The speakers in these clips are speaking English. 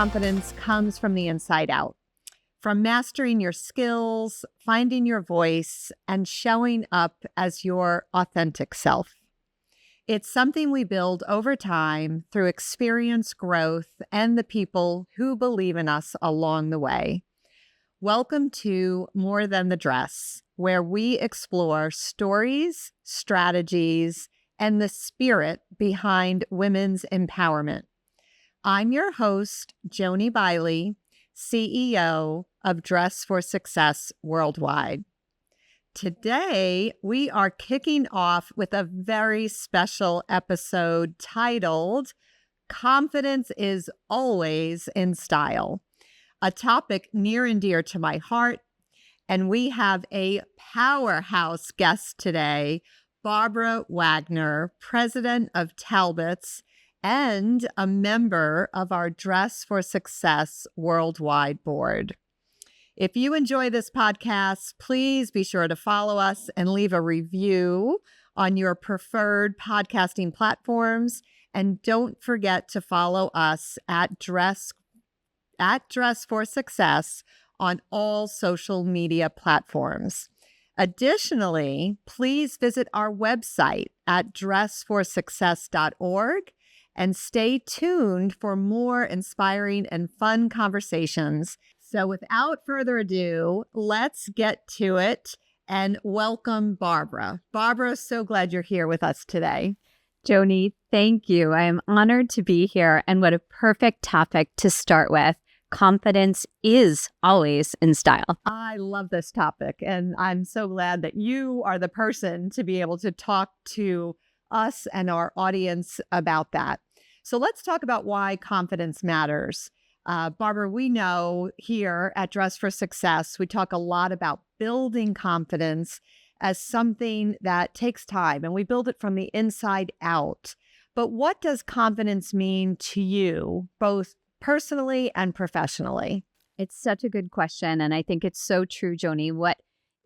confidence comes from the inside out, from mastering your skills, finding your voice, and showing up as your authentic self. It's something we build over time through experience, growth, and the people who believe in us along the way. Welcome to More Than the Dress, where we explore stories, strategies, and the spirit behind women's empowerment. I'm your host, Joanie Bily, CEO of Dress for Success Worldwide. Today, we are kicking off with a very special episode titled, Confidence is Always in Style, a topic near and dear to my heart. And we have a powerhouse guest today, Barbara Wagner, President of Talbots, and a member of our Dress for Success Worldwide Board. If you enjoy this podcast, please be sure to follow us and leave a review on your preferred podcasting platforms. And don't forget to follow us at Dress for Success on all social media platforms. Additionally, please visit our website at dressforsuccess.org and stay tuned for more inspiring and fun conversations. So without further ado, let's get to it and welcome Barbara. Barbara, so glad you're here with us today. Joanie, thank you. I am honored to be here, and what a perfect topic to start with. Confidence is always in style. I love this topic, and I'm so glad that you are the person to be able to talk to us and our audience about that. So let's talk about why confidence matters. Barbara, we know here at Dress for Success, we talk a lot about building confidence as something that takes time, and we build it from the inside out. But what does confidence mean to you, both personally and professionally? It's such a good question, and I think it's so true, Joanie. What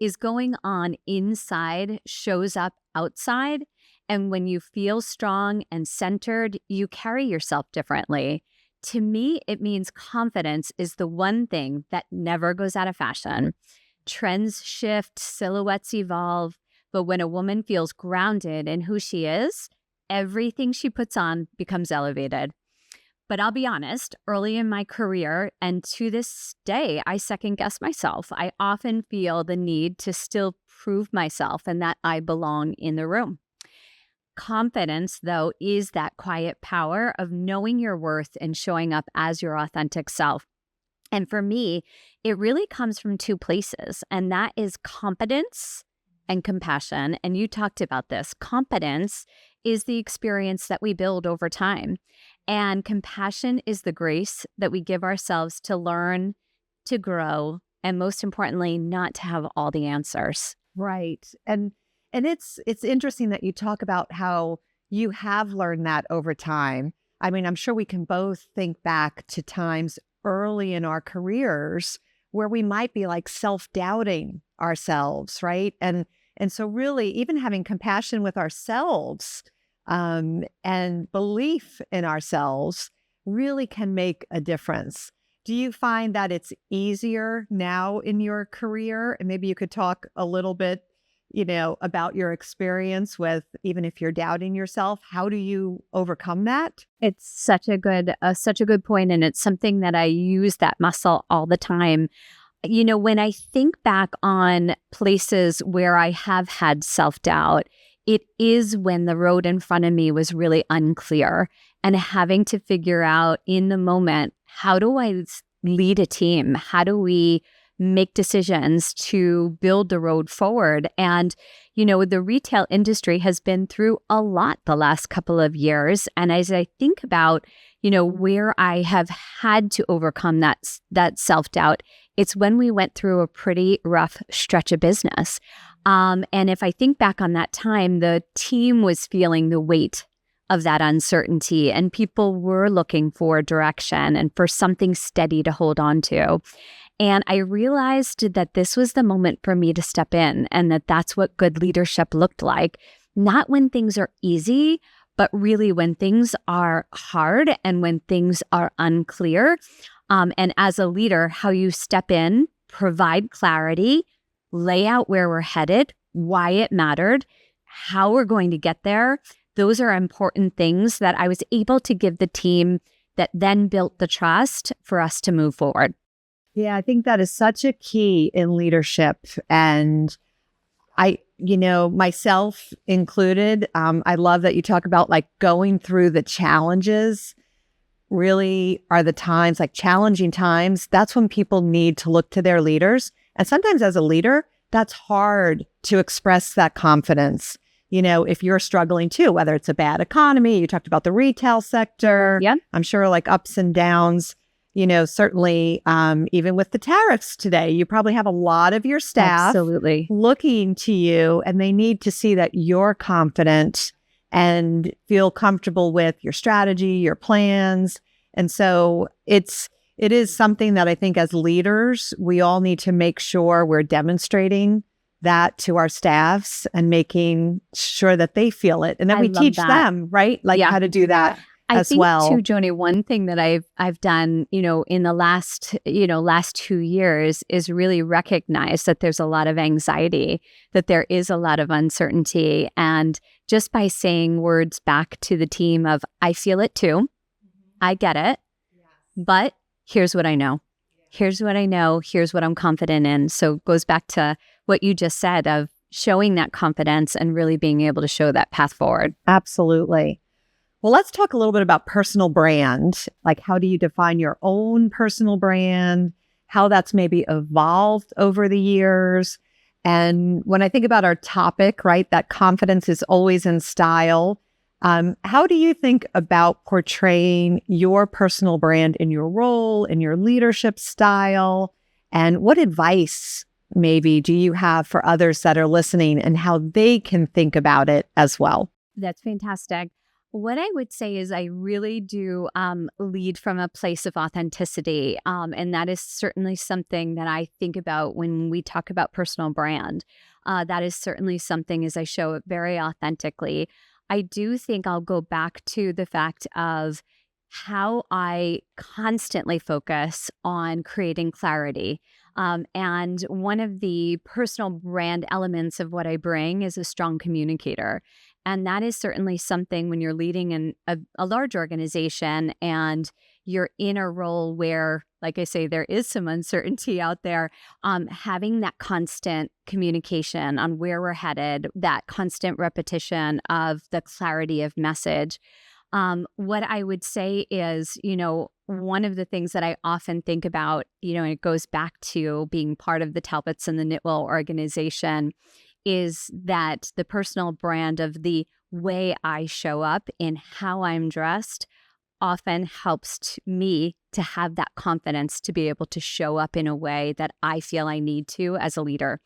is going on inside shows up outside, and when you feel strong and centered, you carry yourself differently. To me, it means confidence is the one thing that never goes out of fashion. Trends shift, silhouettes evolve, but when a woman feels grounded in who she is, everything she puts on becomes elevated. But I'll be honest, early in my career, and to this day, I second-guess myself. I often feel the need to still prove myself and that I belong in the room. Confidence, though, is that quiet power of knowing your worth and showing up as your authentic self. And for me, it really comes from two places, and that is competence and compassion. And you talked about this. Competence is the experience that we build over time, and compassion is the grace that we give ourselves to learn, to grow, and most importantly, not to have all the answers. Right. And it's interesting that you talk about how you have learned that over time. I mean, I'm sure we can both think back to times early in our careers where we might be like self-doubting ourselves, right? And so really even having compassion with ourselves and belief in ourselves really can make a difference. Do you find that it's easier now in your career? And maybe you could talk a little bit about your experience with, even if you're doubting yourself, how do you overcome that? It's such a good point. And it's something that I use that muscle all the time. When I think back on places where I have had self-doubt, it is when the road in front of me was really unclear and having to figure out in the moment, how do I lead a team? How do we make decisions to build the road forward? And, the retail industry has been through a lot the last couple of years. And as I think about, where I have had to overcome that self-doubt, it's when we went through a pretty rough stretch of business. And if I think back on that time, the team was feeling the weight of that uncertainty, and people were looking for direction and for something steady to hold on to. And I realized that this was the moment for me to step in, and that's what good leadership looked like. Not when things are easy, but really when things are hard and when things are unclear, and as a leader, how you step in, provide clarity, lay out where we're headed, why it mattered, how we're going to get there. Those are important things that I was able to give the team that then built the trust for us to move forward. Yeah, I think that is such a key in leadership. And myself included, I love that you talk about like going through the challenges really are the times, like challenging times. That's when people need to look to their leaders. And sometimes as a leader, that's hard to express that confidence. If you're struggling too, whether it's a bad economy, you talked about the retail sector. Yeah. I'm sure like ups and downs, certainly even with the tariffs today, you probably have a lot of your staff absolutely looking to you, and they need to see that you're confident and feel comfortable with your strategy, your plans. And so it is something that I think as leaders, we all need to make sure we're demonstrating that to our staffs and making sure that they feel it. And then we teach them, right? Like how to do that as well. I think too, Joanie, one thing that I've done, in the last 2 years is really recognize that there's a lot of anxiety, that there is a lot of uncertainty. And just by saying words back to the team of, I feel it too, I get it, but here's what I know. Here's what I know. Here's what I'm confident in. So it goes back to what you just said of showing that confidence and really being able to show that path forward. Absolutely. Well, let's talk a little bit about personal brand. Like, how do you define your own personal brand? How that's maybe evolved over the years? And when I think about our topic, right, that confidence is always in style. How do you think about portraying your personal brand in your role, in your leadership style? And what advice maybe do you have for others that are listening and how they can think about it as well? That's fantastic. What I would say is I really do lead from a place of authenticity. And that is certainly something that I think about when we talk about personal brand. That is certainly something as I show it very authentically. I do think I'll go back to the fact of how I constantly focus on creating clarity. And one of the personal brand elements of what I bring is a strong communicator. And that is certainly something when you're leading in a large organization and you're in a role where, like I say, there is some uncertainty out there, having that constant communication on where we're headed, that constant repetition of the clarity of message. What I would say is, one of the things that I often think about, and it goes back to being part of the Talbots and the Knitwell organization, is that the personal brand of the way I show up in how I'm dressed often helps me to have that confidence to be able to show up in a way that I feel I need to as a leader.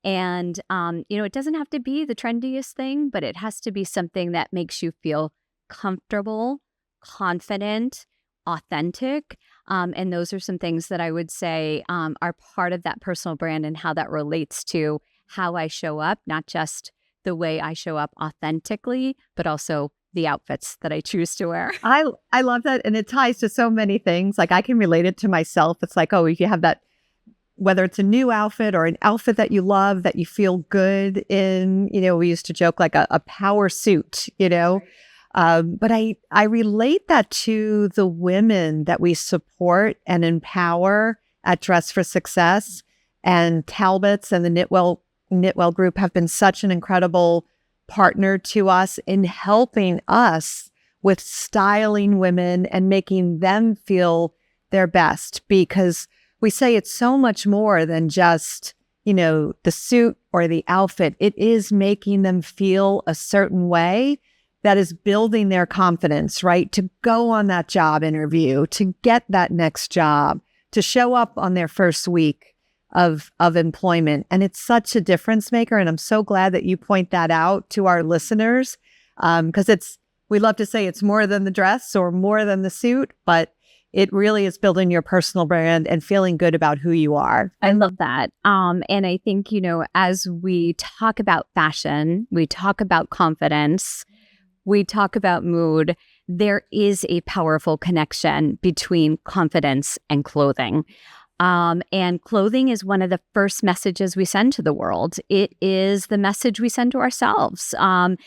And, it doesn't have to be the trendiest thing, but it has to be something that makes you feel comfortable, confident, authentic. And those are some things that I would say are part of that personal brand and how that relates to how I show up, not just the way I show up authentically, but also the outfits that I choose to wear. I love that. And it ties to so many things. Like I can relate it to myself. It's like, oh, if you have that, whether it's a new outfit or an outfit that you love, that you feel good in, we used to joke like a power suit, but I relate that to the women that we support and empower at Dress for Success. And Talbots and the Knitwell Group have been such an incredible partner to us in helping us with styling women and making them feel their best, because we say it's so much more than just, the suit or the outfit. It is making them feel a certain way that is building their confidence, right? To go on that job interview, to get that next job, to show up on their first week of employment. And it's such a difference maker. And I'm so glad that you point that out to our listeners, because we love to say it's more than the dress or more than the suit, but it really is building your personal brand and feeling good about who you are. I love that. And I think, as we talk about fashion, we talk about confidence, we talk about mood, there is a powerful connection between confidence and clothing. And clothing is one of the first messages we send to the world. It is the message we send to ourselves. And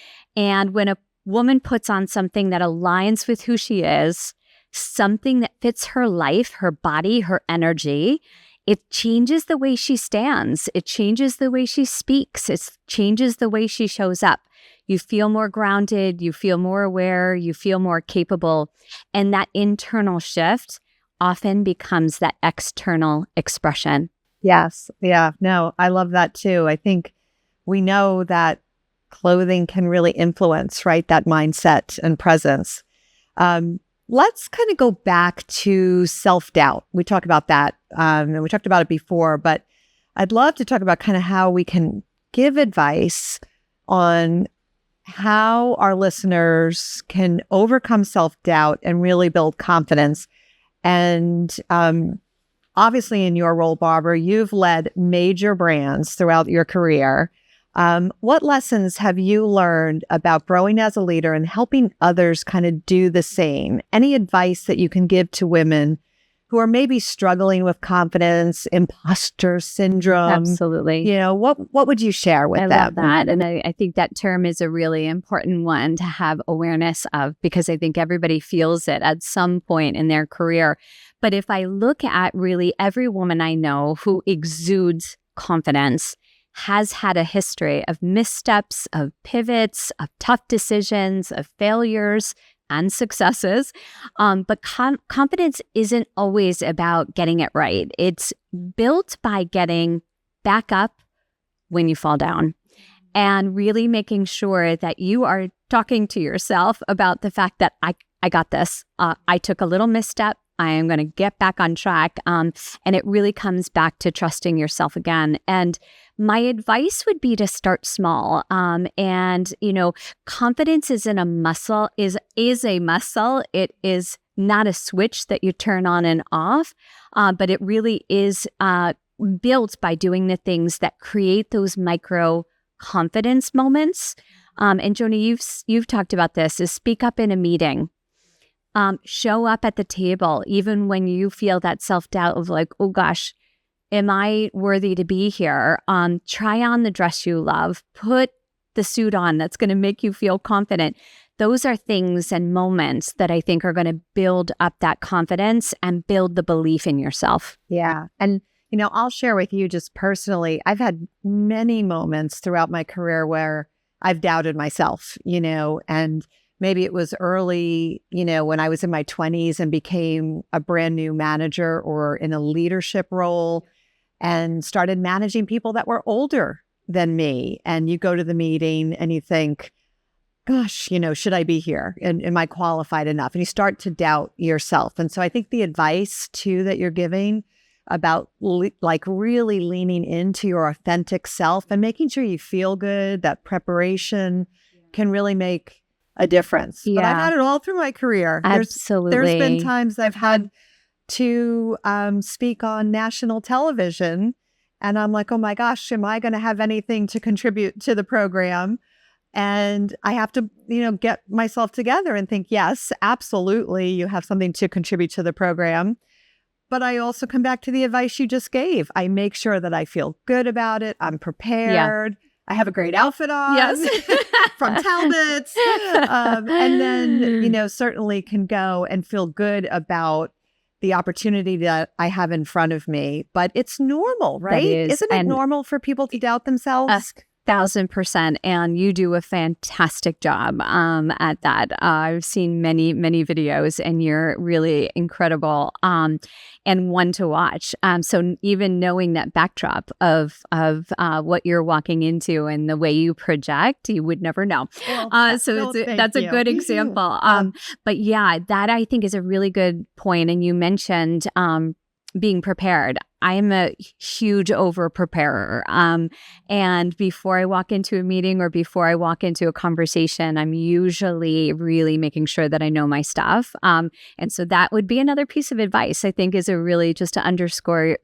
when a woman puts on something that aligns with who she is, something that fits her life, her body, her energy, it changes the way she stands. It changes the way she speaks. It changes the way she shows up. You feel more grounded. You feel more aware. You feel more capable. And that internal shift often becomes that external expression. Yes. Yeah. No, I love that too. I think we know that clothing can really influence, right, that mindset and presence. Let's kind of go back to self-doubt. We talk about that, and we talked about it before, but I'd love to talk about kind of how we can give advice on how our listeners can overcome self-doubt and really build confidence. And obviously in your role, Barbara, you've led major brands throughout your career. What lessons have you learned about growing as a leader and helping others kind of do the same? Any advice that you can give to women who are maybe struggling with confidence, imposter syndrome? Absolutely. You know, what would you share with them? I love that. And I think that term is a really important one to have awareness of, because I think everybody feels it at some point in their career. But if I look at really every woman I know who exudes confidence, has had a history of missteps, of pivots, of tough decisions, of failures and successes. But confidence isn't always about getting it right. It's built by getting back up when you fall down and really making sure that you are talking to yourself about the fact that I got this. I took a little misstep. I am going to get back on track. And it really comes back to trusting yourself again. And my advice would be to start small. And, you know, confidence isn't a muscle, is a muscle. It is not a switch that you turn on and off, but it really is built by doing the things that create those micro confidence moments. And Joanie, you've talked about this, is speak up in a meeting. Show up at the table, even when you feel that self-doubt of like, oh gosh, am I worthy to be here? Try on the dress you love. Put the suit on that's going to make you feel confident. Those are things and moments that I think are going to build up that confidence and build the belief in yourself. Yeah. And, you know, I'll share with you just personally, I've had many moments throughout my career where I've doubted myself, you know, and maybe it was early, you know, when I was in my 20s and became a brand new manager or in a leadership role and started managing people that were older than me. And you go to the meeting and you think, gosh, you know, should I be here? And am I qualified enough? And you start to doubt yourself. And so I think the advice too that you're giving about like really leaning into your authentic self and making sure you feel good, that preparation can really make a difference. Yeah. But I've had it all through my career. Absolutely. There's been times I've had to speak on national television and I'm like, oh my gosh, am I going to have anything to contribute to the program? And I have to, you know, get myself together and think, yes, absolutely, you have something to contribute to the program. But I also come back to the advice you just gave. I make sure that I feel good about it. I'm prepared. Yeah. I have a great outfit on. Yes. From Talbots. And then, you know, certainly can go and feel good about the opportunity that I have in front of me. But it's normal, right? Isn't it normal for people to doubt themselves? 1,000%. And you do a fantastic job at that. I've seen many, many videos and you're really incredible and one to watch. So even knowing that backdrop of what you're walking into and the way you project, you would never know. That's a good example. But yeah, that I think is a really good point. And you mentioned being prepared. I am a huge over-preparer. And before I walk into a meeting or before I walk into a conversation, I'm usually really making sure that I know my stuff. And so that would be another piece of advice, I think, is a really just to underscore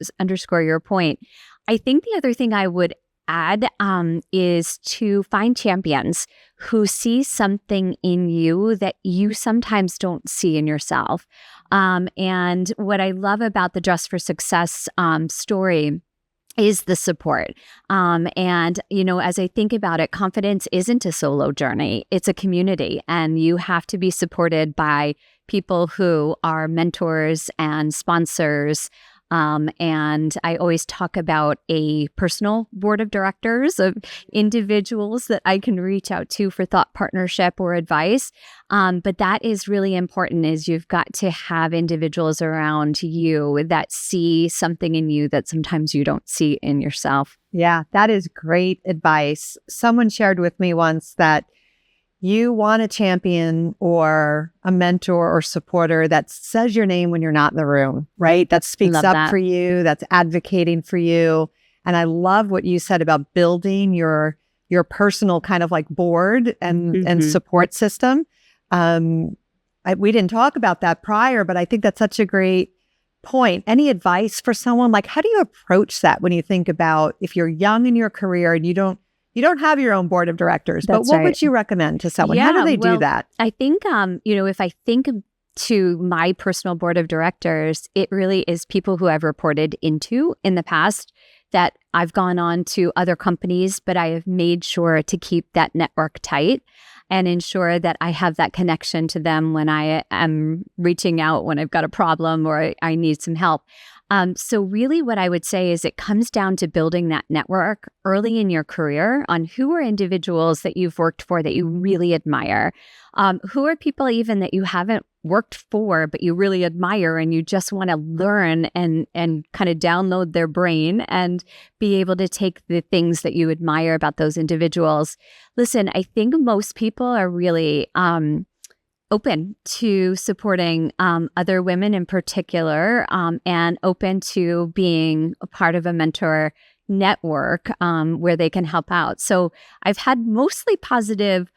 your point. I think the other thing I would add is to find champions who see something in you that you sometimes don't see in yourself. And what I love about the Dress for Success story is the support. And, as I think about it, confidence isn't a solo journey. It's a community, and you have to be supported by people who are mentors and sponsors. And I always talk about a personal board of directors of individuals that I can reach out to for thought partnership or advice. But that is really important, is you've got to have individuals around you that see something in you that sometimes you don't see in yourself. Yeah, that is great advice. Someone shared with me once that you want a champion or a mentor or supporter that says your name when you're not in the room, right? That speaks up for you, that's advocating for you. And I love what you said about building your personal kind of like board and support system. We didn't talk about that prior, but I think that's such a great point. Any advice for someone? Like, how do you approach that when you think about if you're young in your career and you don't have your own board of directors, but what would you recommend to someone? How do they do that? I think, if I think to my personal board of directors, it really is people who I've reported into in the past that I've gone on to other companies, but I have made sure to keep that network tight and ensure that I have that connection to them when I am reaching out when I've got a problem or I need some help. So really what I would say is it comes down to building that network early in your career on who are individuals that you've worked for that you really admire. Who are people even that you haven't worked for, but you really admire and you just want to learn and kind of download their brain and be able to take the things that you admire about those individuals. Listen, I think most people are really open to supporting other women in particular, and open to being a part of a mentor network where they can help out. So I've had mostly positive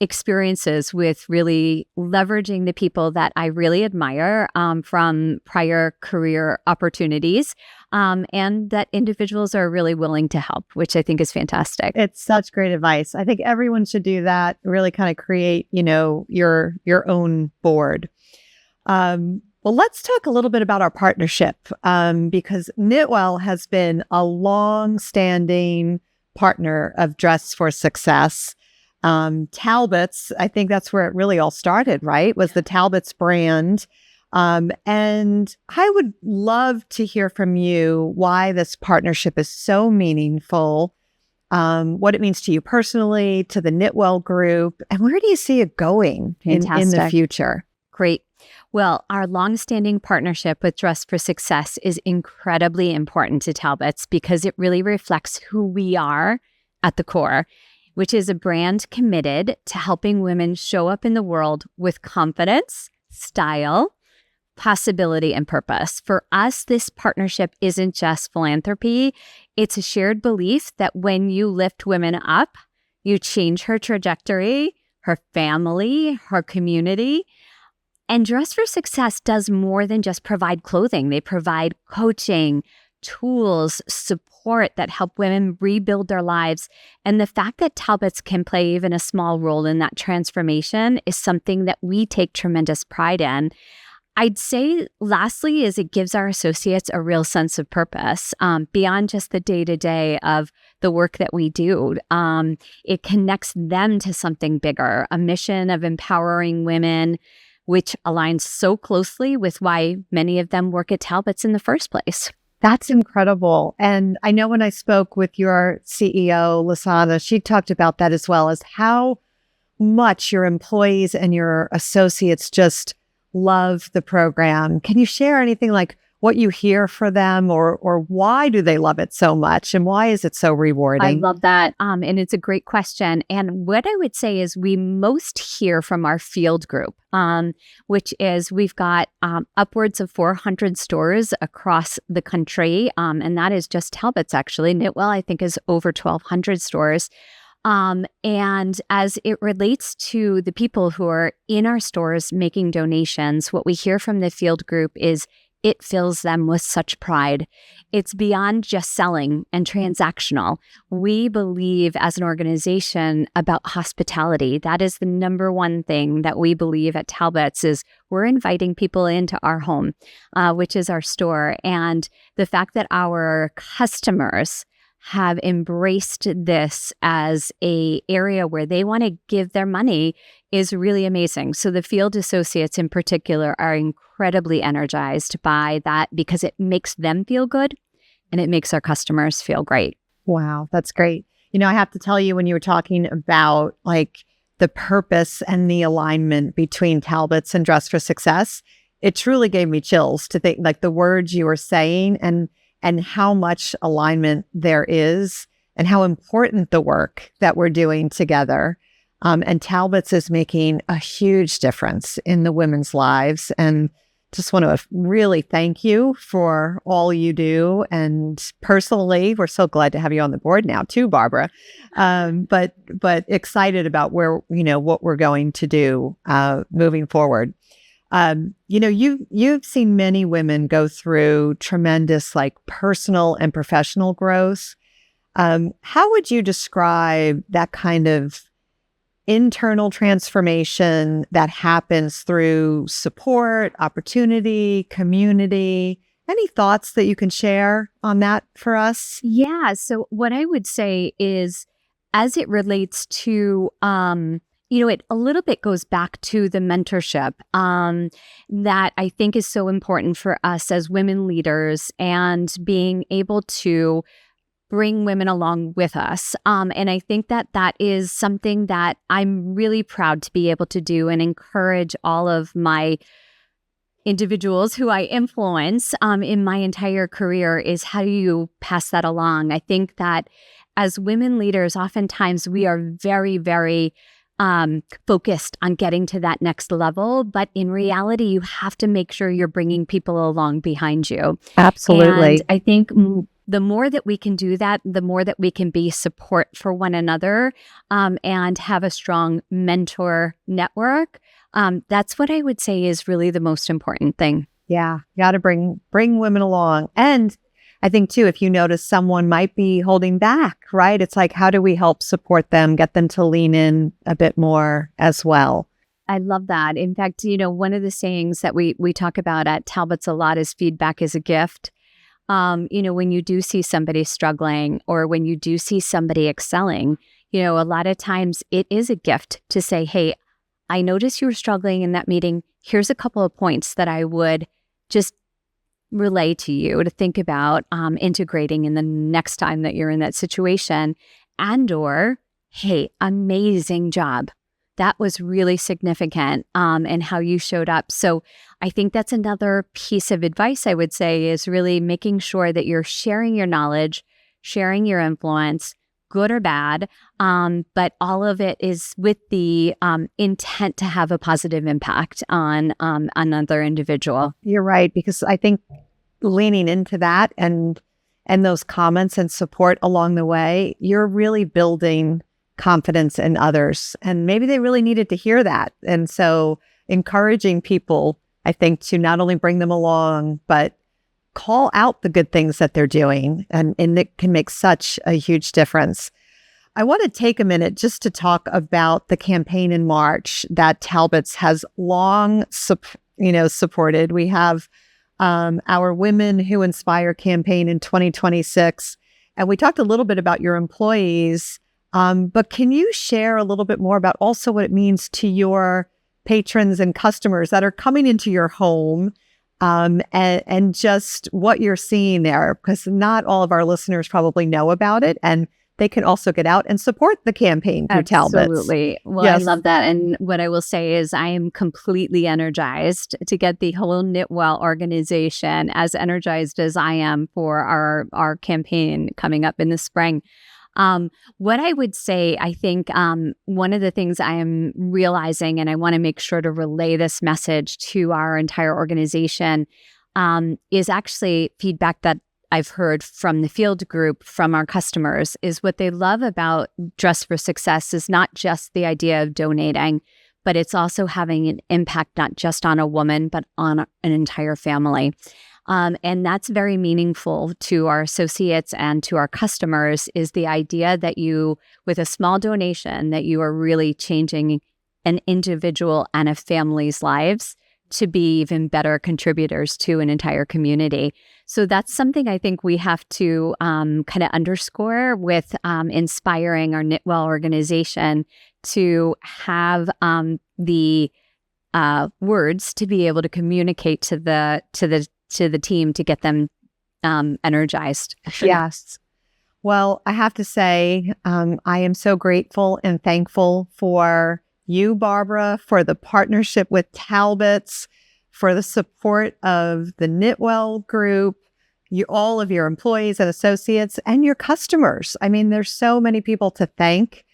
experiences with really leveraging the people that I really admire from prior career opportunities, and that individuals are really willing to help, which I think is fantastic. It's such great advice. I think everyone should do that, really kind of create, your own board. Well, let's talk a little bit about our partnership, because Knitwell has been a long-standing partner of Dress for Success. Talbots, I think that's where it really all started, right? Was the Talbots brand. And I would love to hear from you why this partnership is so meaningful, what it means to you personally, to the Knitwell group, and where do you see it going in the future? Great. Well, our longstanding partnership with Dress for Success is incredibly important to Talbots because it really reflects who we are at the core, which is a brand committed to helping women show up in the world with confidence, style, possibility, and purpose. For us, this partnership isn't just philanthropy. It's a shared belief that when you lift women up, you change her trajectory, her family, her community. And Dress for Success does more than just provide clothing. They provide coaching, tools, support that help women rebuild their lives. And the fact that Talbots can play even a small role in that transformation is something that we take tremendous pride in. I'd say lastly is it gives our associates a real sense of purpose beyond just the day-to-day of the work that we do. It connects them to something bigger, a mission of empowering women, which aligns so closely with why many of them work at Talbots in the first place. That's incredible. And I know when I spoke with your CEO, Lasana, she talked about that as well, as how much your employees and your associates just love the program. Can you share anything like what you hear for them or why do they love it so much and why is it so rewarding? I love that. And it's a great question. And what I would say is we most hear from our field group, which is we've got upwards of 400 stores across the country. And that is just Talbots, actually. Knitwell, I think, is over 1,200 stores. And as it relates to the people who are in our stores making donations, what we hear from the field group is it fills them with such pride. It's beyond just selling and transactional. We believe as an organization about hospitality. That is the number one thing that we believe at Talbots is we're inviting people into our home, which is our store. And the fact that our customers have embraced this as a area where they want to give their money is really amazing. So the field associates in particular are incredibly energized by that because it makes them feel good and it makes our customers feel great. Wow, that's great. I have to tell you, when you were talking about like the purpose and the alignment between Talbots and Dress for Success, it truly gave me chills to think like the words you were saying and how much alignment there is and how important the work that we're doing together. And Talbots is making a huge difference in the women's lives. And just want to really thank you for all you do. And personally, we're so glad to have you on the board now too, Barbara. But excited about where, what we're going to do moving forward. You've seen many women go through tremendous like personal and professional growth. How would you describe that kind of internal transformation that happens through support, opportunity, community? Any thoughts that you can share on that for us? Yeah. So what I would say is, as it relates to it a little bit goes back to the mentorship that I think is so important for us as women leaders and being able to bring women along with us. And I think that is something that I'm really proud to be able to do and encourage all of my individuals who I influence in my entire career is how do you pass that along? I think that as women leaders, oftentimes we are very, very focused on getting to that next level. But in reality, you have to make sure you're bringing people along behind you. Absolutely. And I think the more that we can do that, the more that we can be support for one another and have a strong mentor network. That's what I would say is really the most important thing. Yeah, you got to bring women along. And I think too, if you notice someone might be holding back, right? It's like, how do we help support them, get them to lean in a bit more as well? I love that. In fact, one of the sayings that we talk about at Talbots a lot is feedback is a gift. When you do see somebody struggling or when you do see somebody excelling, a lot of times it is a gift to say, hey, I noticed you were struggling in that meeting. Here's a couple of points that I would just relay to you to think about integrating in the next time that you're in that situation. And/or, hey, amazing job. That was really significant and how you showed up. So I think that's another piece of advice I would say is really making sure that you're sharing your knowledge, sharing your influence, good or bad, but all of it is with the intent to have a positive impact on another individual. You're right, because I think leaning into that and those comments and support along the way, you're really building confidence in others. And maybe they really needed to hear that. And so encouraging people, I think, to not only bring them along, but call out the good things that they're doing. And it can make such a huge difference. I want to take a minute just to talk about the campaign in March that Talbots has long supported. We have our Women Who Inspire campaign in 2026. And we talked a little bit about your employees, but can you share a little bit more about also what it means to your patrons and customers that are coming into your home and just what you're seeing there? Because not all of our listeners probably know about it, and they can also get out and support the campaign through Talbots. Absolutely. Well, yes. I love that. And what I will say is I am completely energized to get the whole Knitwell organization as energized as I am for our campaign coming up in the spring. What I would say, I think one of the things I am realizing, and I want to make sure to relay this message to our entire organization, is actually feedback that I've heard from the field group, from our customers, is what they love about Dress for Success is not just the idea of donating, but it's also having an impact not just on a woman, but on an entire family. And that's very meaningful to our associates and to our customers, is the idea that you, with a small donation, that you are really changing an individual and a family's lives to be even better contributors to an entire community. So that's something I think we have to kind of underscore with inspiring our Knitwell organization to have the words to be able to communicate to the team to get them energized. Yes. Well, I have to say, I am so grateful and thankful for you, Barbara, for the partnership with Talbots, for the support of the Knitwell Group, all of your employees and associates, and your customers. I mean, there's so many people to thank.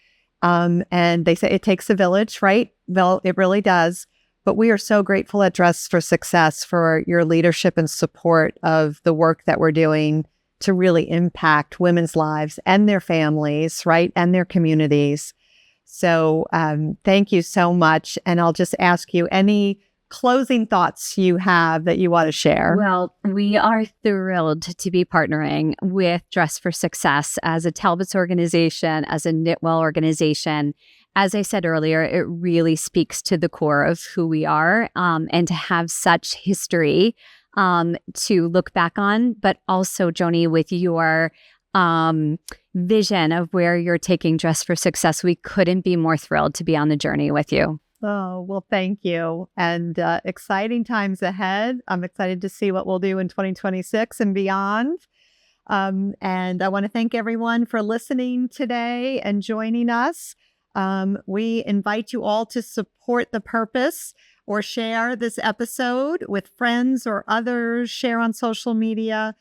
And they say it takes a village, right? Well, it really does. But we are so grateful at Dress for Success for your leadership and support of the work that we're doing to really impact women's lives and their families, right? And their communities. So thank you so much. And I'll just ask you any closing thoughts you have that you want to share. Well, we are thrilled to be partnering with Dress for Success as a Talbots organization, as a Knitwell organization. As I said earlier, it really speaks to the core of who we are, and to have such history to look back on, but also, Joanie, with your vision of where you're taking Dress for Success, we couldn't be more thrilled to be on the journey with you. Oh, well, thank you. And exciting times ahead. I'm excited to see what we'll do in 2026 and beyond. And I want to thank everyone for listening today and joining us. We invite you all to support the purpose or share this episode with friends or others, share on social media,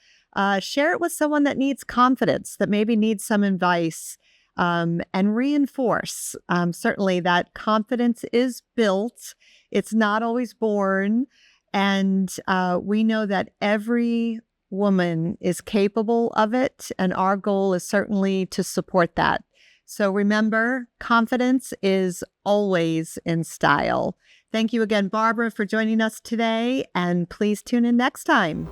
share it with someone that needs confidence, that maybe needs some advice, and reinforce certainly that confidence is built. It's not always born. And we know that every woman is capable of it. And our goal is certainly to support that. So remember, confidence is always in style. Thank you again, Barbara, for joining us today. And please tune in next time.